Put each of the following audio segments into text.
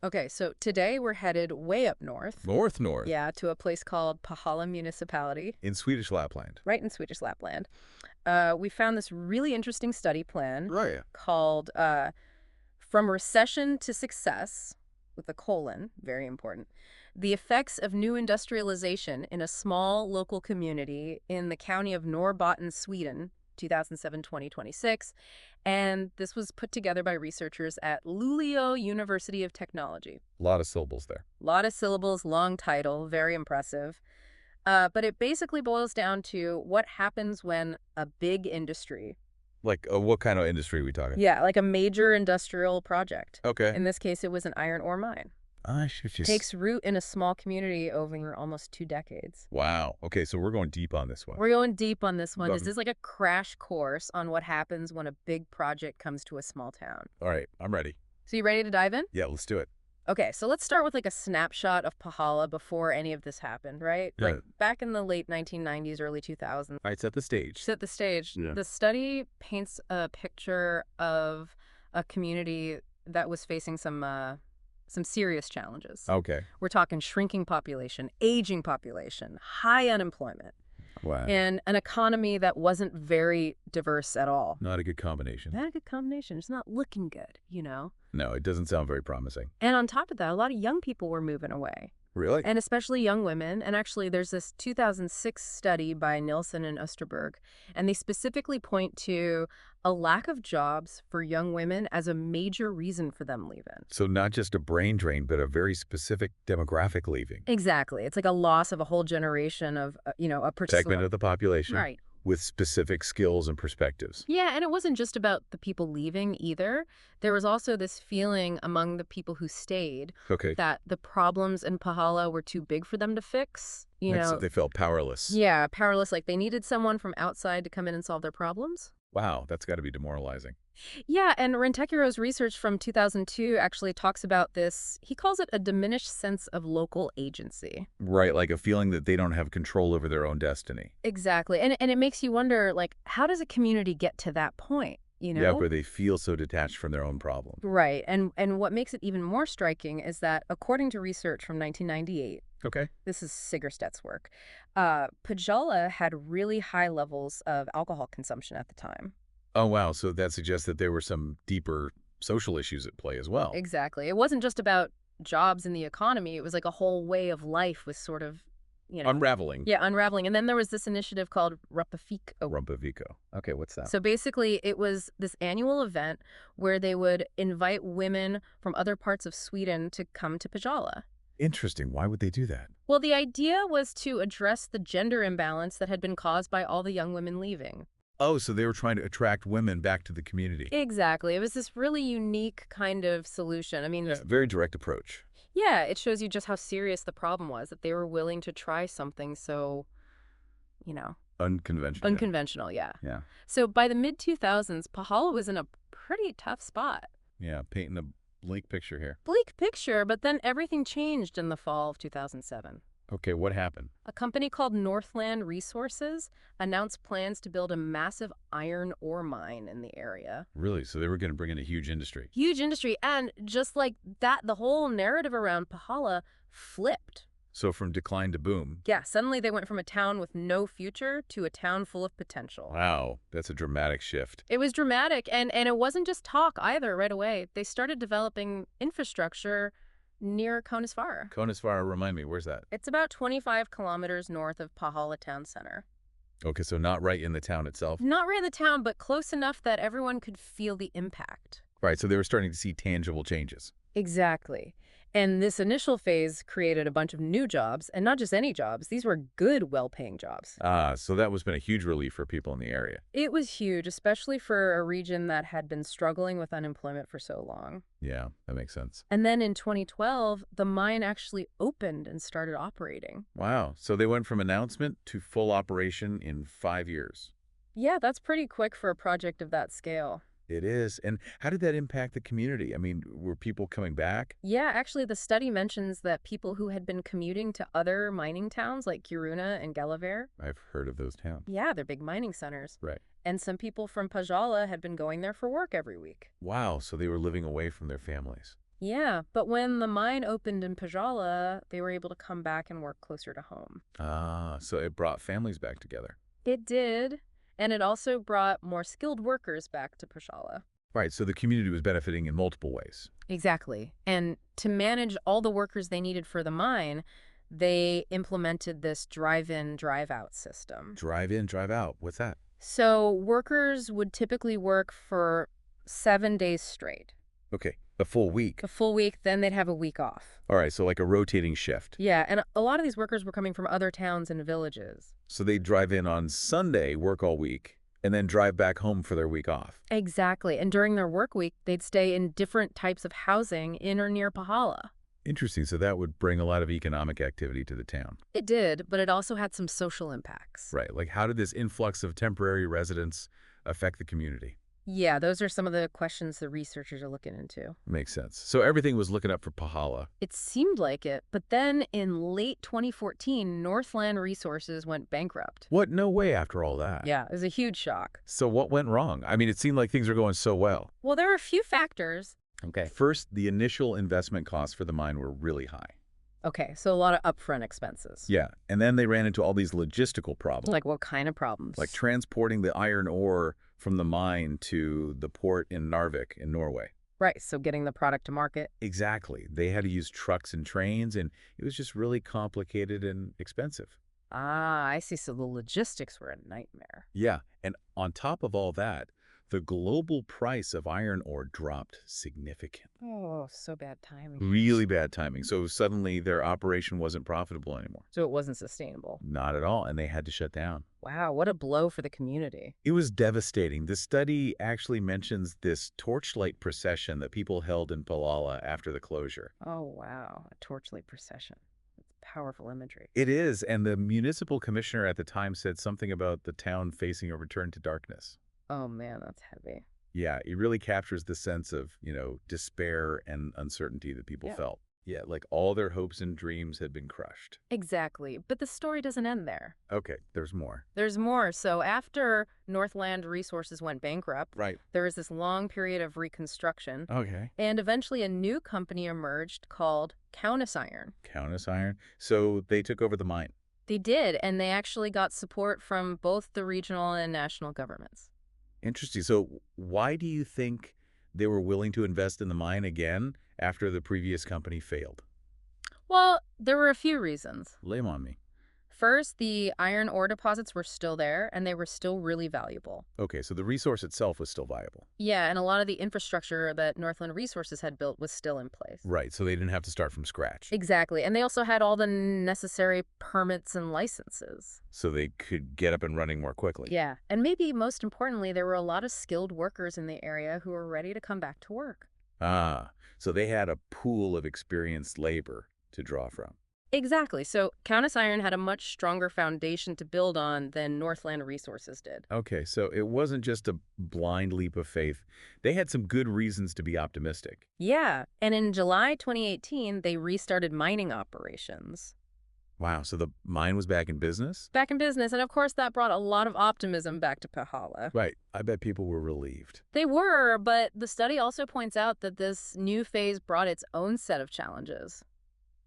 Okay, so today we're headed way up north. North. Yeah, to a place called Pahala Municipality, In Swedish Lapland. right in Swedish Lapland. We found this really interesting study plan Right. called From Recession to Success, with a colon, very important, the effects of new industrialization in a small local community in the county of Norrbotten, Sweden, 2007-2026. And this was put together by researchers at Luleå University of Technology. A lot of syllables there. A lot of syllables, long title, very impressive. But it basically boils down to what happens when a big industry, Like, what kind of industry are we talking? yeah, like a major industrial project. Okay. In this case, it was an iron ore mine. I should just... Takes root in a small community over almost 2 decades. Wow. Okay, so we're going deep on this one. We're going deep on this one. Love This is like a crash course on what happens when a big project comes to a small town. All right, I'm ready. So you ready to dive in? Yeah, let's do it. Okay, so let's start with like a snapshot of Pahala before any of this happened, right? Yeah. Like back in the late 1990s, early 2000s. All right, set the stage. Set the stage. Yeah. The study paints a picture of a community that was facing some serious challenges. Okay. We're talking shrinking population, aging population, high unemployment, Wow. and an economy that wasn't very diverse at all. Not a good combination. Not a good combination. It's not looking good, you know? No, it doesn't sound very promising. And on top of that, a lot of young people were moving away. Really? And especially young women. And actually, there's this 2006 study by Nielsen and Osterberg, and they specifically point to a lack of jobs for young women as a major reason for them leaving. So not just a brain drain, but a very specific demographic leaving. Exactly. It's like a loss of a whole generation of, a particular Segment of the population. Right. With specific skills and perspectives. Yeah, and it wasn't just about the people leaving either. There was also this feeling among the people who stayed Okay. that the problems in Pahala were too big for them to fix. So they felt powerless. Yeah, powerless, like they needed someone from outside to come in and solve their problems. Wow, that's got to be demoralizing. Yeah, and Rentecuro's research from 2002 actually talks about this. He calls it a diminished sense of local agency. Right, like a feeling that they don't have control over their own destiny. Exactly. And it makes you wonder, like, how does a community get to that point, you know? Yeah, where they feel so detached from their own problems. Right. And what makes it even more striking is that according to research from 1998, Okay. this is Sigerstedt's work, Pajala had really high levels of alcohol consumption at the time. Oh, wow. So that suggests that there were some deeper social issues at play as well. Exactly. It wasn't just about jobs in the economy. It was like a whole way of life was sort of, Unraveling. Yeah, unraveling. And then there was this initiative called Rupafico. Rumpavico. Okay, what's that? So basically, it was this annual event where they would invite women from other parts of Sweden to come to Pajala. Interesting. Why would they do that? Well, the idea was to address the gender imbalance that had been caused by all the young women leaving. Oh, so they were trying to attract women back to the community. Exactly. It was this really unique kind of solution. I mean, Yeah, very direct approach. yeah, it shows you just how serious the problem was, that they were willing to try something so, Unconventional. unconventional, yeah. Yeah. So by the mid-2000s, Pahala was in a pretty tough spot. Yeah, painting a bleak picture here. Bleak picture, but then everything changed in the fall of 2007. Okay, what happened? A company called Northland Resources announced plans to build a massive iron ore mine in the area. Really? So they were going to bring in a huge industry. Huge industry, and just like that, the whole narrative around Pahala flipped. So from decline to boom. Yeah, suddenly they went from a town with no future to a town full of potential. Wow, that's a dramatic shift. It was dramatic, and it wasn't just talk either right away. They started developing infrastructure near Konasvara. Konasvara, remind me, where's that? It's about 25 kilometers north of Pahala town center. Okay, so not right in the town itself. Not right in the town, but close enough that everyone could feel the impact. Right, so they were starting to see tangible changes. Exactly. And this initial phase created a bunch of new jobs, and not just any jobs. These were good, well-paying jobs. So that was been a huge relief for people in the area. It was huge, especially for a region that had been struggling with unemployment for so long. Yeah, that makes sense. And then in 2012, the mine actually opened and started operating. Wow, so they went from announcement to full operation in 5 years. Yeah, that's pretty quick for a project of that scale. It is. And how did that impact the community? I mean, were people coming back? Yeah, actually, the study mentions that people who had been commuting to other mining towns like Kiruna and Gällivare, I've heard of those towns. yeah, they're big mining centers. Right. And some people from Pajala had been going there for work every week. Wow, so they were living away from their families. Yeah, but when the mine opened in Pajala, they were able to come back and work closer to home. Ah, so it brought families back together. It did, and it also brought more skilled workers back to Pajala. Right, so the community was benefiting in multiple ways. Exactly. And to manage all the workers they needed for the mine, they implemented this drive-in, drive-out system. Drive in, drive out. What's that? So workers would typically work for 7 days straight. Okay, a full week. A full week, then they'd have a week off. All right, so like a rotating shift. Yeah, and a lot of these workers were coming from other towns and villages. So they drive in on Sunday, work all week, and then drive back home for their week off. Exactly. And during their work week, they'd stay in different types of housing in or near Pahala. Interesting. So that would bring a lot of economic activity to the town. It did, but it also had some social impacts. Right. Like how did this influx of temporary residents affect the community? Yeah, those are some of the questions the researchers are looking into. Makes sense. So everything was looking up for Pahala. It seemed like it, but then in late 2014, Northland Resources went bankrupt. What? No way after all that. Yeah, it was a huge shock. So what went wrong? I mean, it seemed like things were going so well. Well, there were a few factors. Okay. First, the initial investment costs for the mine were really high. Okay, so a lot of upfront expenses. Yeah. And then they ran into all these logistical problems. Like what kind of problems? Like transporting the iron ore from the mine to the port in Narvik in Norway. Right, so getting the product to market. Exactly. They had to use trucks and trains, and it was just really complicated and expensive. Ah, I see. So the logistics were a nightmare. Yeah, and on top of all that, the global price of iron ore dropped significantly. Oh, so bad timing. Really bad timing. So suddenly their operation wasn't profitable anymore. So it wasn't sustainable. Not at all, and they had to shut down. Wow, what a blow for the community. It was devastating. The study actually mentions this torchlight procession that people held in Palala after the closure. Oh, wow, a torchlight procession. That's powerful imagery. It is, and the municipal commissioner at the time said something about the town facing a return to darkness. Oh, man, that's heavy. Yeah, it really captures the sense of, despair and uncertainty that people Yeah. felt. Yeah, like all their hopes and dreams had been crushed. Exactly, but the story doesn't end there. Okay, there's more. There's more. So after Northland Resources went bankrupt, Right. there was this long period of reconstruction, Okay. and eventually a new company emerged called Kaunas Iron. Countess iron. So they took over the mine. They did, and they actually got support from both the regional and national governments. Interesting. So why do you think they were willing to invest in the mine again after the previous company failed? Well, there were a few reasons. Lay 'em on me. First, the iron ore deposits were still there, and they were still really valuable. Okay, so the resource itself was still viable. Yeah, and a lot of the infrastructure that Northland Resources had built was still in place. Right, so they didn't have to start from scratch. Exactly, and they also had all the necessary permits and licenses. So they could get up and running more quickly. Yeah, and maybe most importantly, there were a lot of skilled workers in the area who were ready to come back to work. Ah, so they had a pool of experienced labor to draw from. Exactly, so Kaunas Iron had a much stronger foundation to build on than Northland Resources did. Okay, so it wasn't just a blind leap of faith. They had some good reasons to be optimistic. Yeah, and in July 2018, they restarted mining operations. Wow, so the mine was back in business? Back in business, and of course that brought a lot of optimism back to Pahala. Right, I bet people were relieved. They were, but the study also points out that this new phase brought its own set of challenges.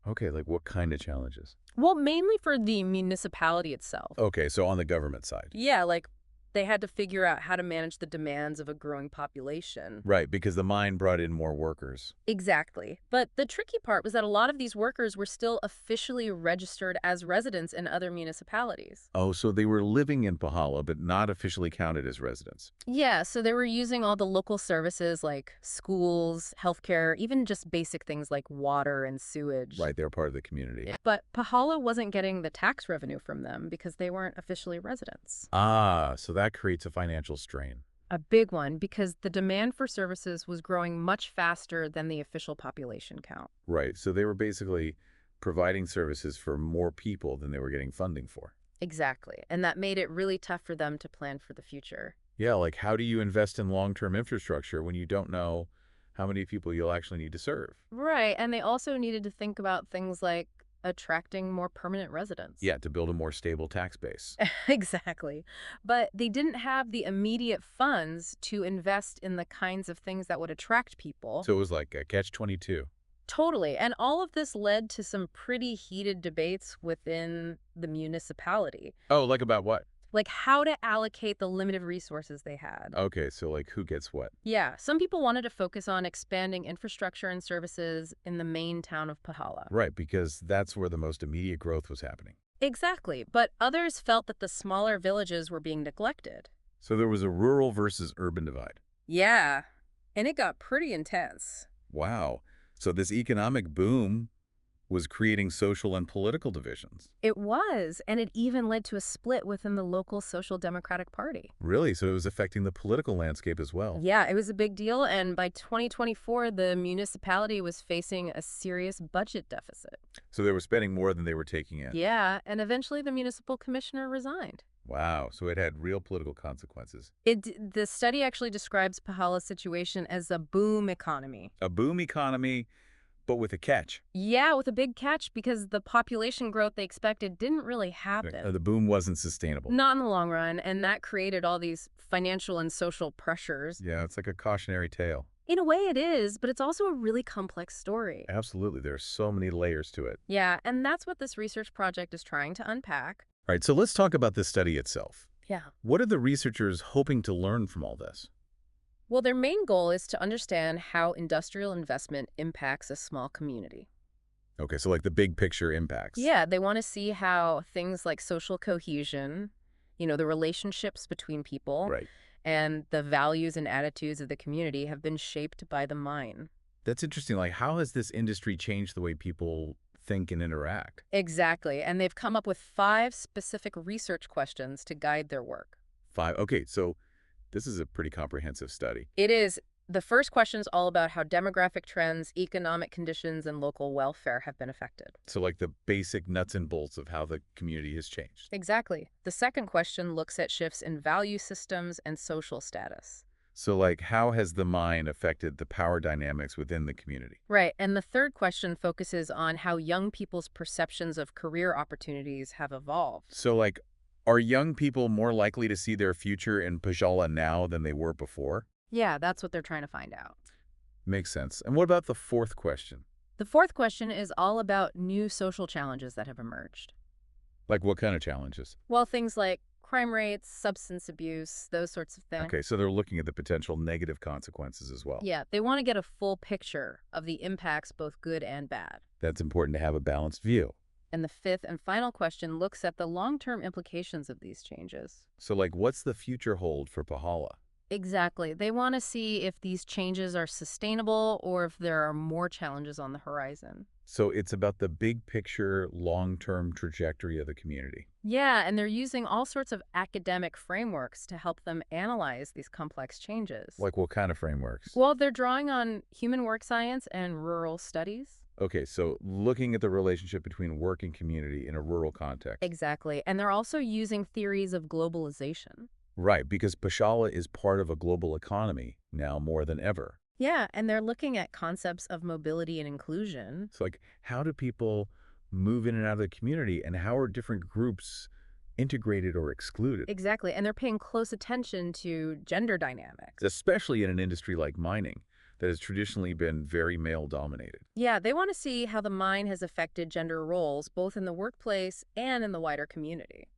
Okay, like what kind of challenges? Well, mainly for the municipality itself. Okay, so on the government side. Yeah, like they had to figure out how to manage the demands of a growing population. Right, because the mine brought in more workers. Exactly. But the tricky part was that a lot of these workers were still officially registered as residents in other municipalities. Oh, so they were living in Pahala, but not officially counted as residents. Yeah, so they were using all the local services like schools, healthcare, even just basic things like water and sewage. Right, they're part of the community. But Pahala wasn't getting the tax revenue from them because they weren't officially residents. Ah, so that creates a financial strain. A big one because the demand for services was growing much faster than the official population count. Right, so they were basically providing services for more people than they were getting funding for. Exactly. And that made it really tough for them to plan for the future. Yeah, like how do you invest in long-term infrastructure when you don't know how many people you'll actually need to serve? Right. And they also needed to think about things like attracting more permanent residents. Yeah, to build a more stable tax base. Exactly. But they didn't have the immediate funds to invest in the kinds of things that would attract people. So it was like a catch-22. Totally. And all of this led to some pretty heated debates within the municipality, Oh, like about what? like how to allocate the limited resources they had. Okay, so like who gets what? Yeah, some people wanted to focus on expanding infrastructure and services in the main town of Pahala. Right, because that's where the most immediate growth was happening. Exactly, but others felt that the smaller villages were being neglected. So there was a rural versus urban divide. Yeah, and it got pretty intense. Wow. So this economic boom was creating social and political divisions. It was, and it even led to a split within the local Social Democratic Party. Really? So it was affecting the political landscape as well. Yeah, it was a big deal, and by 2024, the municipality was facing a serious budget deficit. So they were spending more than they were taking in. Yeah, and eventually the municipal commissioner resigned. Wow. So it had real political consequences. The study actually describes Pahala's situation as a boom economy. A boom economy, but with a catch. Yeah, with a big catch because the population growth they expected didn't really happen. The boom wasn't sustainable. Not in the long run, and that created all these financial and social pressures. Yeah, it's like a cautionary tale. In a way it is, but it's also a really complex story. Absolutely. There are so many layers to it. Yeah, and that's what this research project is trying to unpack. All right, so let's talk about this study itself. Yeah. What are the researchers hoping to learn from all this? Well, their main goal is to understand how industrial investment impacts a small community. Okay, so like the big picture impacts. Yeah, they want to see how things like social cohesion, the relationships between people, Right. and the values and attitudes of the community have been shaped by the mine. That's interesting. Like, how has this industry changed the way people think and interact? Exactly, and they've come up with 5 specific research questions to guide their work. 5. Okay, so this is a pretty comprehensive study. It is. The first question is all about how demographic trends, economic conditions, and local welfare have been affected. So like the basic nuts and bolts of how the community has changed. Exactly. The second question looks at shifts in value systems and social status. So like how has the mine affected the power dynamics within the community? Right. And the third question focuses on how young people's perceptions of career opportunities have evolved. So like, are young people more likely to see their future in Pajala now than they were before? Yeah, that's what they're trying to find out. Makes sense. And what about the fourth question? The fourth question is all about new social challenges that have emerged. Like what kind of challenges? Well, things like crime rates, substance abuse, those sorts of things. Okay, so they're looking at the potential negative consequences as well. Yeah, they want to get a full picture of the impacts, both good and bad. That's important to have a balanced view. And the fifth and final question looks at the long-term implications of these changes. So like, what's the future hold for Pahala? Exactly. They want to see if these changes are sustainable or if there are more challenges on the horizon. So it's about the big picture, long-term trajectory of the community. Yeah, and they're using all sorts of academic frameworks to help them analyze these complex changes. Like what kind of frameworks? Well, they're drawing on human work science and rural studies. Okay, so looking at the relationship between work and community in a rural context. Exactly. And they're also using theories of globalization. Right, because Pashala is part of a global economy now more than ever. Yeah, and they're looking at concepts of mobility and inclusion. So like, how do people move in and out of the community, and how are different groups integrated or excluded? Exactly, and they're paying close attention to gender dynamics. Especially in an industry like mining that has traditionally been very male-dominated. Yeah, they want to see how the mine has affected gender roles, both in the workplace and in the wider community.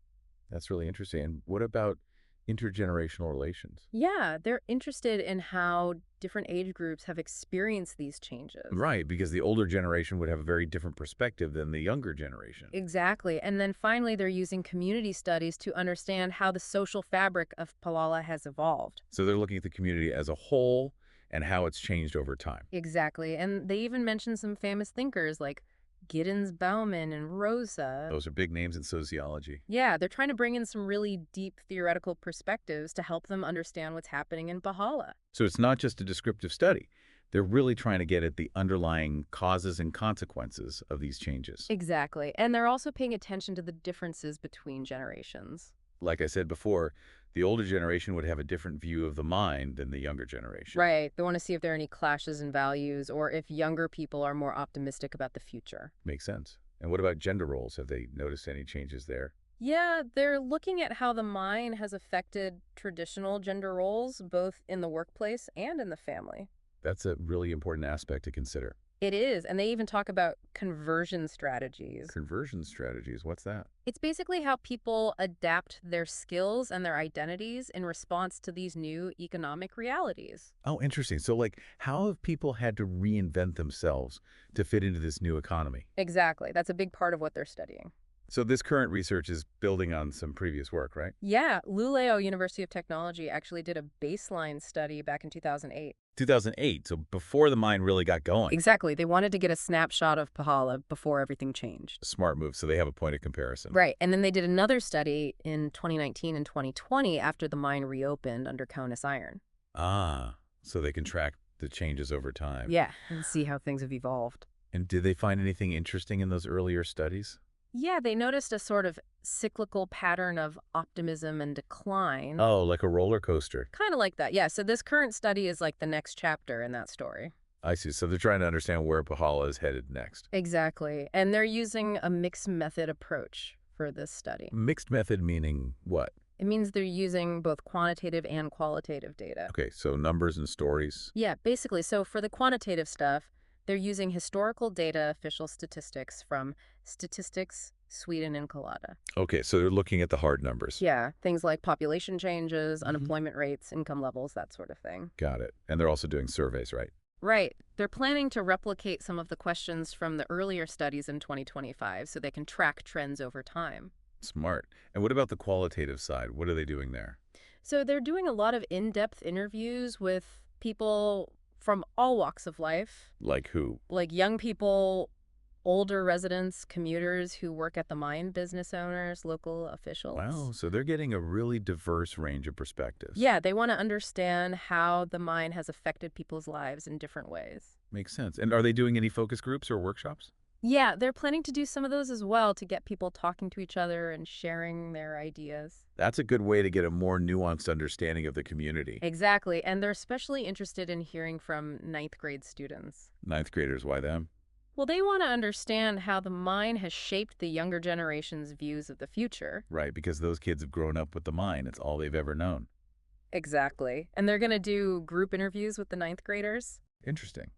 That's really interesting. And what about intergenerational relations? Yeah, they're interested in how different age groups have experienced these changes. Right, because the older generation would have a very different perspective than the younger generation. Exactly. And then finally, they're using community studies to understand how the social fabric of Palala has evolved. So they're looking at the community as a whole and how it's changed over time. Exactly. And they even mention some famous thinkers like Giddens Bauman and Rosa. Those are big names in sociology. Yeah, they're trying to bring in some really deep theoretical perspectives to help them understand what's happening in Pahala. So it's not just a descriptive study. They're really trying to get at the underlying causes and consequences of these changes. Exactly. And they're also paying attention to the differences between generations. Like I said before, the older generation would have a different view of the mind than the younger generation. Right. They want to see if there are any clashes in values or if younger people are more optimistic about the future. Makes sense. And what about gender roles? Have they noticed any changes there? Yeah, they're looking at how the mine has affected traditional gender roles, both in the workplace and in the family. That's a really important aspect to consider. It is, and they even talk about conversion strategies. Conversion strategies, what's that? It's basically how people adapt their skills and their identities in response to these new economic realities. Oh, interesting. So, like, how have people had to reinvent themselves to fit into this new economy? Exactly. That's a big part of what they're studying. So this current research is building on some previous work, right? Yeah, Luleo University of Technology actually did a baseline study back in 2008. 2008, so before the mine really got going. Exactly. They wanted to get a snapshot of Pahala before everything changed. Smart move, so they have a point of comparison. Right. And then they did another study in 2019 and 2020 after the mine reopened under Conus Iron. Ah, so they can track the changes over time. Yeah, and see how things have evolved. And did they find anything interesting in those earlier studies? Yeah, they noticed a sort of cyclical pattern of optimism and decline. Oh, like a roller coaster. Kind of like that. Yeah, so this current study is like the next chapter in that story. I see. So they're trying to understand where Pahala is headed next. Exactly. And they're using a mixed method approach for this study. Mixed method meaning what? It means they're using both quantitative and qualitative data. Okay, so numbers and stories. Yeah, basically. So for the quantitative stuff, they're using historical data, official statistics from Statistics Sweden and Collada. Okay, so they're looking at the hard numbers. Yeah, things like population changes, Mhm. unemployment rates, income levels, that sort of thing. Got it. And they're also doing surveys, right? Right. They're planning to replicate some of the questions from the earlier studies in 2025 so they can track trends over time. Smart. And what about the qualitative side? What are they doing there? So they're doing a lot of in-depth interviews with people from all walks of life, Like who? like young people, older residents, commuters who work at the mine, business owners, local officials. Wow, so they're getting a really diverse range of perspectives. Yeah, they want to understand how the mine has affected people's lives in different ways. Makes sense. And are they doing any focus groups or workshops? Yeah, they're planning to do some of those as well to get people talking to each other and sharing their ideas. That's a good way to get a more nuanced understanding of the community. Exactly, and they're especially interested in hearing from ninth grade students. Ninth graders, why them? Well, they want to understand how the mine has shaped the younger generation's views of the future. Right, because those kids have grown up with the mine. It's all they've ever known. Exactly. And they're going to do group interviews with the ninth graders. Interesting.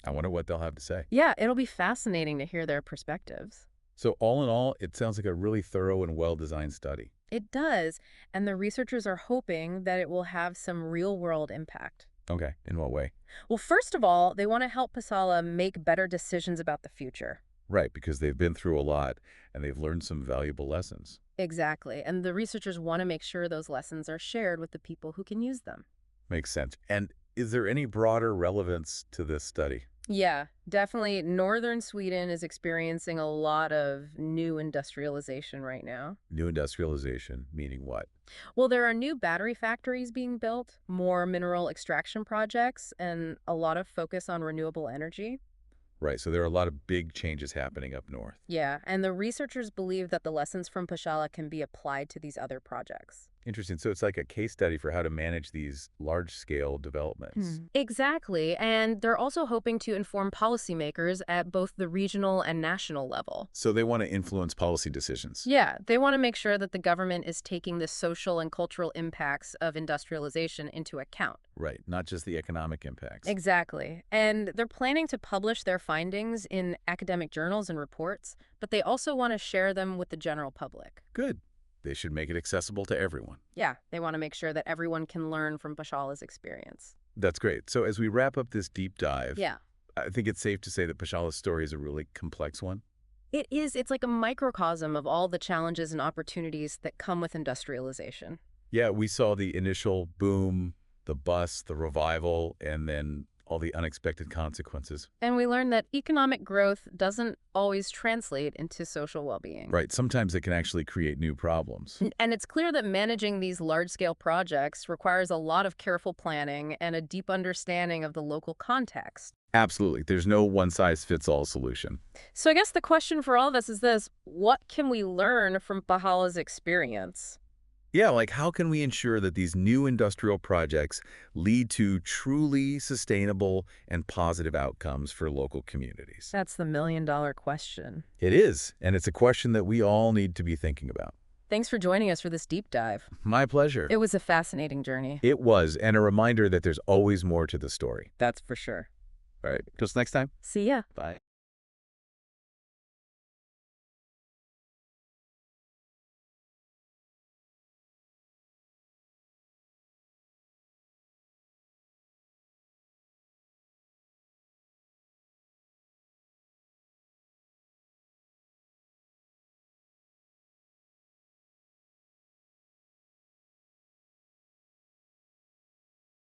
I wonder what they'll have to say. Yeah, it'll be fascinating to hear their perspectives. So all in all, it sounds like a really thorough and well-designed study. It does, and the researchers are hoping that it will have some real-world impact. Okay, in what way? Well, first of all, they want to help Pasala make better decisions about the future. Right, because they've been through a lot and they've learned some valuable lessons. Exactly, and the researchers want to make sure those lessons are shared with the people who can use them. Makes sense. And is there any broader relevance to this study? Yeah, definitely. Northern Sweden is experiencing a lot of new industrialization right now. New industrialization, meaning what? Well, there are new battery factories being built, more mineral extraction projects, and a lot of focus on renewable energy. Right, so there are a lot of big changes happening up north. Yeah, and the researchers believe that the lessons from Pashala can be applied to these other projects. Interesting. So it's like a case study for how to manage these large-scale developments. Exactly, and they're also hoping to inform policymakers at both the regional and national level. So they want to influence policy decisions. Yeah, they want to make sure that the government is taking the social and cultural impacts of industrialization into account. Right, not just the economic impacts. Exactly. And they're planning to publish their findings in academic journals and reports, but they also want to share them with the general public. Good. They should make it accessible to everyone. Yeah, they want to make sure that everyone can learn from Pashala's experience. That's great. So as we wrap up this deep dive, Yeah. I think it's safe to say that Pashala's story is a really complex one. It is. It's like a microcosm of all the challenges and opportunities that come with industrialization. Yeah, we saw the initial boom, the bust, the revival, and then all the unexpected consequences. And we learned that economic growth doesn't always translate into social well-being. Right, sometimes it can actually create new problems. And it's clear that managing these large-scale projects requires a lot of careful planning and a deep understanding of the local context. Absolutely. There's no one-size-fits-all solution. So I guess the question for all of us is this: what can we learn from Pahala's experience? Yeah, like how can we ensure that these new industrial projects lead to truly sustainable and positive outcomes for local communities? That's the million-dollar question. It is, and it's a question that we all need to be thinking about. Thanks for joining us for this deep dive. My pleasure. It was a fascinating journey. It was, and a reminder that there's always more to the story. That's for sure. All right, till next time. See ya. Bye.